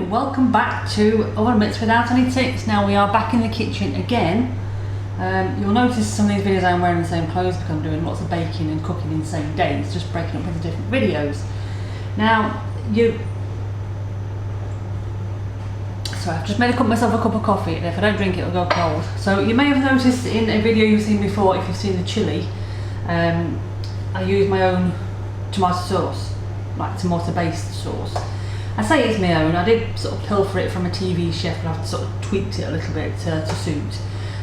welcome back to Oven Mitts Without Any Ticks. Now we are back in the kitchen again. You'll notice some of these videos I'm wearing the same clothes because I'm doing lots of baking and cooking in the same days, just breaking up into different videos. Now, I've just made myself a cup of coffee, and if I don't drink it, it'll go cold. So you may have noticed in a video you've seen before, if you've seen the chilli, I use my own tomato sauce, like tomato-based sauce. I say it's my own. I did sort of pilfer it from a TV chef, and I've sort of tweaked it a little bit to suit.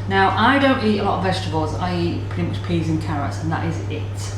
Now, I don't eat a lot of vegetables. I eat pretty much peas and carrots, and that is it.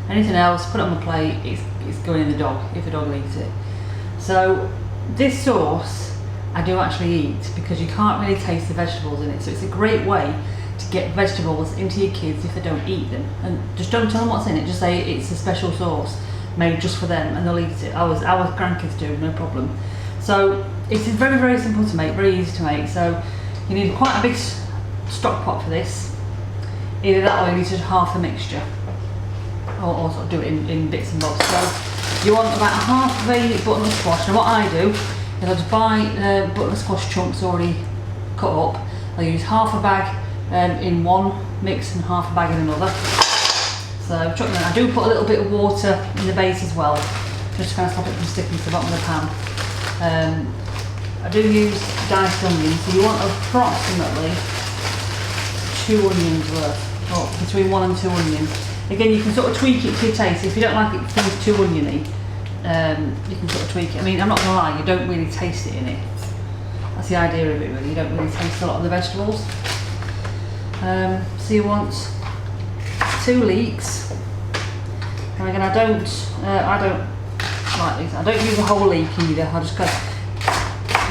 Anything else, put it on the plate, it's going in the dog, if the dog eats it. So this sauce I do actually eat because you can't really taste the vegetables in it. So it's a great way to get vegetables into your kids if they don't eat them. And just don't tell them what's in it, just say it's a special sauce made just for them, and they'll eat it. Our grandkids do, no problem. So it's very, very simple to make, very easy to make. So you need quite a big stock pot for this. Either that or you need just half the mixture, or sort of do it in bits and bobs. So you want about half of a butternut squash. Now what I do is I just buy butternut squash chunks already cut up. I use half a bag in one mix and half a bag in another. So chuck them in. I do put a little bit of water in the base as well, just to kind of stop it from sticking to the bottom of the pan. I do use diced onions, so you want approximately 2 onions worth, or between 1 and 2 onions. Again, you can sort of tweak it to your taste. If you don't like it things too oniony, you can sort of tweak it. I mean, I'm not going to lie, you don't really taste it in it. That's the idea of it, really. You don't really taste a lot of the vegetables. So you want 2 leeks. And again, I don't like these. I don't use a whole leek either. I just go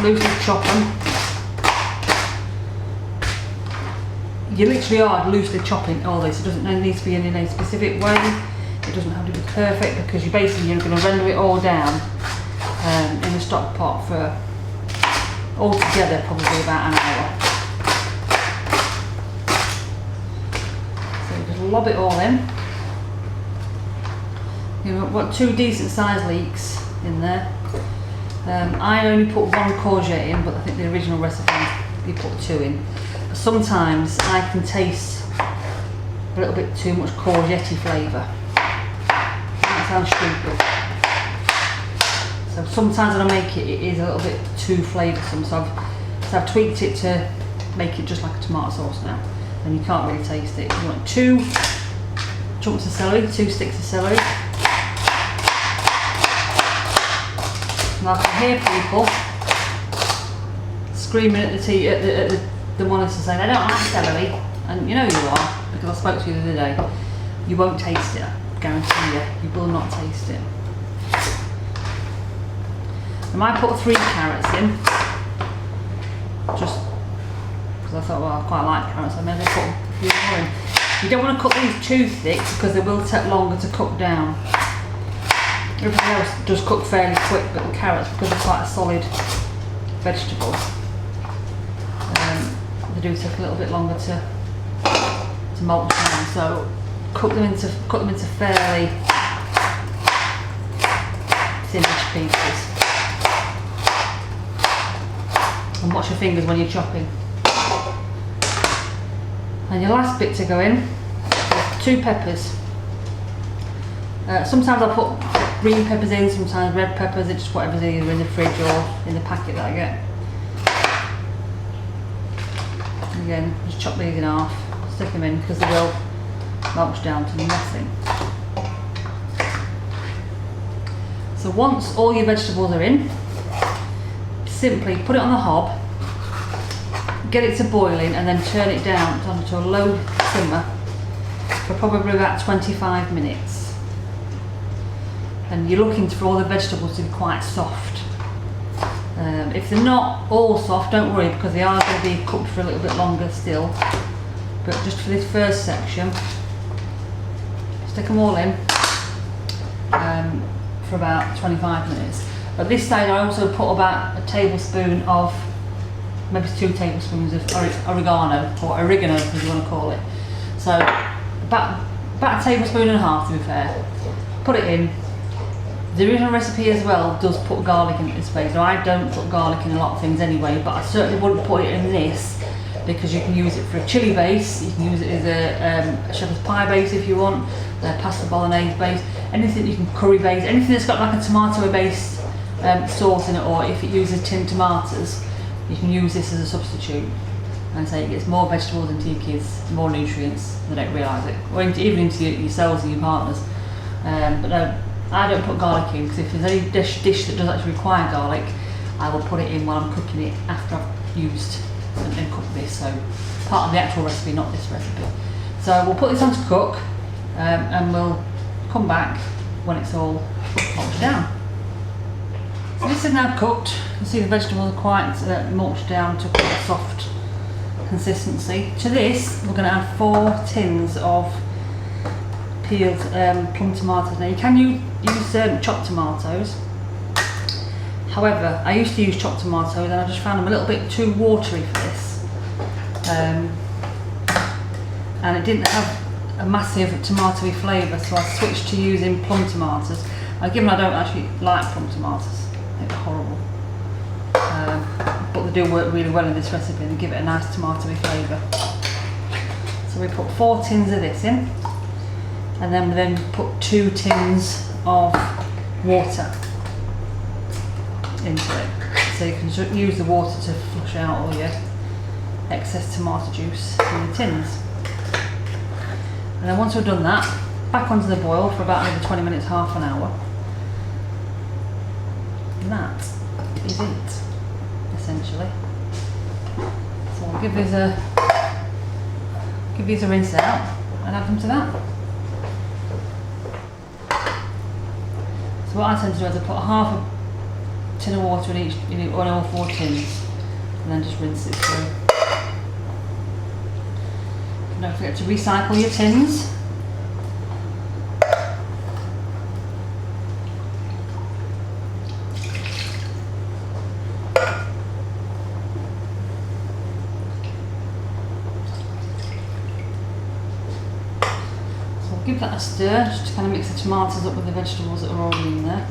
loosely chop them. You literally are loosely chopping all this. It doesn't need to be in a specific way. It doesn't have to be perfect because you're going to render it all down in the stock pot for altogether probably about an hour. So just lob it all in. You want 2 decent sized leeks in there. I only put 1 courgette in, but I think the original recipe you put 2 in. Sometimes I can taste a little bit too much courgette flavour. That sounds stupid. So sometimes when I make it, it is a little bit too flavoursome. So I've tweaked it to make it just like a tomato sauce now, and you can't really taste it. You want 2 chunks of celery, 2 sticks of celery. And I can hear people screaming at the monitor saying, I don't like celery, and you know you are, because I spoke to you the other day. You won't taste it, I guarantee you. You will not taste it. I might put 3 carrots in, just because I thought, well, I quite like carrots, so I may as well put a few more in. You don't want to cut these too thick because they will take longer to cook down. Everything else does cook fairly quick, but the carrots, because they're quite a solid vegetable, they do take a little bit longer to melt down. So cut them into fairly thin-ish pieces. And watch your fingers when you're chopping. And your last bit to go in is 2 peppers. Sometimes I put green peppers in, sometimes red peppers. It's just whatever's either in the fridge or in the packet that I get. Again, just chop these in half, stick them in because they will melt down to nothing. So once all your vegetables are in, simply put it on the hob, get it to boiling, and then turn it down to a low simmer for probably about 25 minutes. And you're looking for all the vegetables to be quite soft. If they're not all soft, don't worry, because they are going to be cooked for a little bit longer still. But just for this first section, stick them all in for about 25 minutes. At this stage I also put about a tablespoon of, maybe 2 tablespoons of oregano, or oregano as you want to call it. So about a tablespoon and a half to be fair. Put it in, The original recipe as well does put garlic in this base. Now I don't put garlic in a lot of things anyway, but I certainly wouldn't put it in this because you can use it for a chilli base, you can use it as a shepherd's pie base if you want, a pasta bolognese base, anything you can curry base, anything that's got like a tomato based sauce in it, or if it uses tinned tomatoes, you can use this as a substitute. And say it gets more vegetables into your kids, more nutrients, they don't realise it, or even into yourselves and your partners. But no, I don't put garlic in because if there's any dish that does actually require garlic, I will put it in while I'm cooking it after I've used and cooked this. So part of the actual recipe, not this recipe. So we'll put this on to cook and we'll come back when it's all mulched down. So this is now cooked. You can see the vegetables are quite mulched down to quite a soft consistency. To this we're going to add 4 tins of peeled plum tomatoes. Now you can use chopped tomatoes, however I used to use chopped tomatoes and I just found them a little bit too watery for this, and it didn't have a massive tomatoey flavour, so I switched to using plum tomatoes. Now given I don't actually like plum tomatoes, I think they're horrible, but they do work really well in this recipe and they give it a nice tomatoey flavour. So we put 4 tins of this in, and then we put 2 tins of water into it. So you can use the water to flush out all your excess tomato juice in the tins. And then once we've done that, back onto the boil for about maybe 20 minutes, half an hour. And that is it, essentially. So I'll give these a rinse out and add them to that. So what I tend to do is I put half a tin of water in all 4 tins and then just rinse it through. And don't forget to recycle your tins. Give that a stir, just to kind of mix the tomatoes up with the vegetables that are already in there.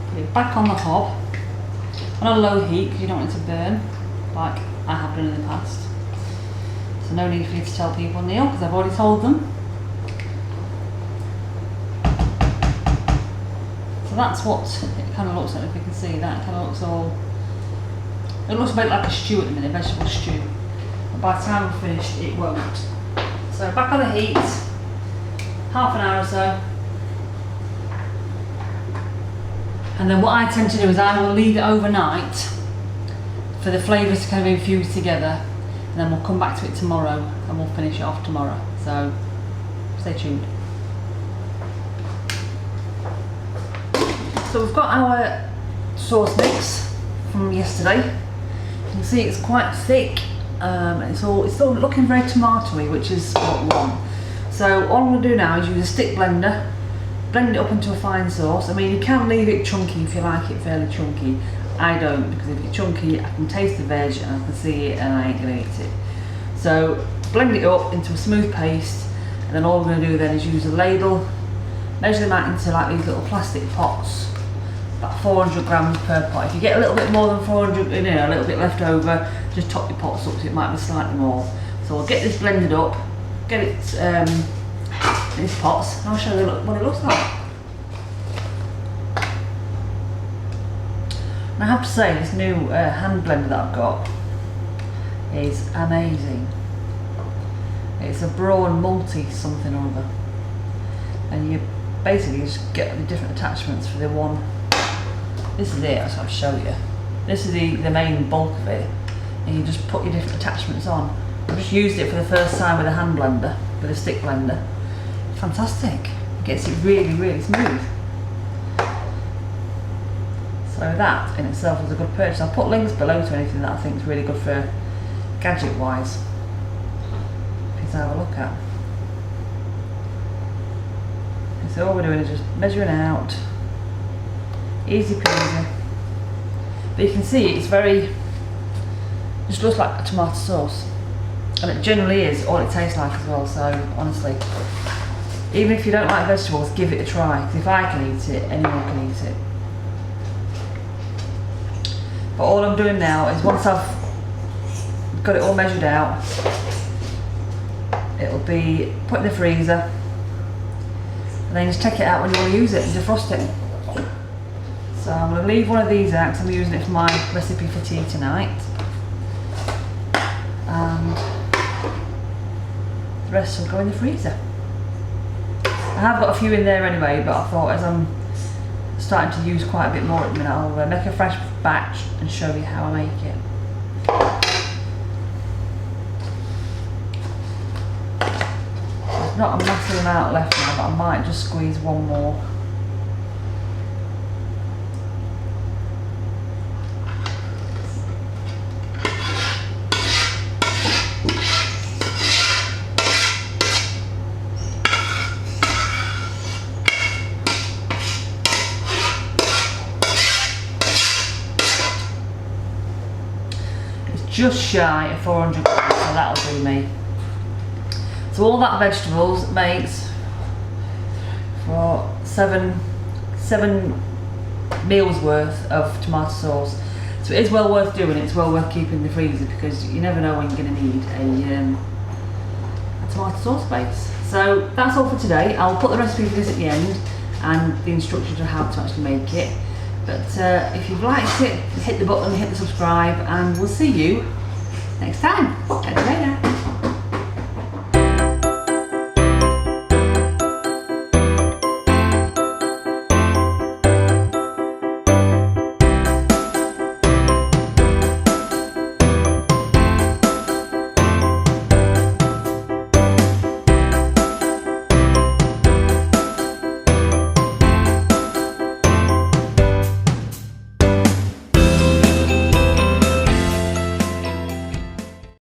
Put it back on the hob, on a low heat because you don't want it to burn, like I have done in the past. So no need for you to tell people, Neil, because I've already told them. So that's what it kind of looks like, if you can see that. It kind of looks it looks a bit like a stew at the minute, vegetable stew. But by the time we're finished, it won't. So back on the heat, half an hour or so. And then what I tend to do is I will leave it overnight for the flavours to kind of infuse together, and then we'll come back to it tomorrow and we'll finish it off tomorrow. So stay tuned. So we've got our sauce mix from yesterday. You can see it's quite thick. It's all looking very tomatoey, which is what we want. So all I'm going to do now is use a stick blender, blend it up into a fine sauce. I mean, you can leave it chunky if you like it fairly chunky. I don't, because if it's chunky I can taste the veg and I can see it and I ain't going to eat it. So blend it up into a smooth paste, and then all we're going to do then is use a ladle, measure them out into like these little plastic pots, about 400 grams per pot. If you get a little bit more than 400, a little bit left over, just top your pots up so it might be slightly more. So we'll get this blended up, get it in these pots, and I'll show you what it looks like. And I have to say, this new hand blender that I've got is amazing. It's a Braun multi something or other, and you basically just get the different attachments for the one. This is it, I'll show you. This is the main bulk of it, and you just put your different attachments on. I've just used it for the first time with a hand blender, with a stick blender. Fantastic. It gets it really, really smooth. So that in itself was a good purchase. I'll put links below to anything that I think is really good for gadget wise, for you to have a look at. And so all we're doing is just measuring out, easy peasy. But you can see it's just looks like a tomato sauce, and it generally is all it tastes like as well. So honestly, Even if you don't like vegetables, give it a try, because if I can eat it, anyone can eat it. But all I'm doing now is once I've got it all measured out, it'll be put in the freezer, and then just take it out when you want to use it and defrost it. So I'm going to leave one of these out because I'm using it for my recipe for tea tonight, and the rest will go in the freezer. I have got a few in there anyway, but I thought as I'm starting to use quite a bit more at the minute, I'll make a fresh batch and show you how I make it. There's not a massive amount left now, but I might just squeeze one more. Just shy of 400 grams, so that'll do me. So all that vegetables makes for seven meals worth of tomato sauce. So it is well worth doing. It's well worth keeping in the freezer, because you never know when you're going to need a tomato sauce base. So that's all for today. I'll put the recipe for this at the end and the instructions on how to actually make it. But if you've liked it, hit the button, hit the subscribe, and we'll see you next time. Catch you later.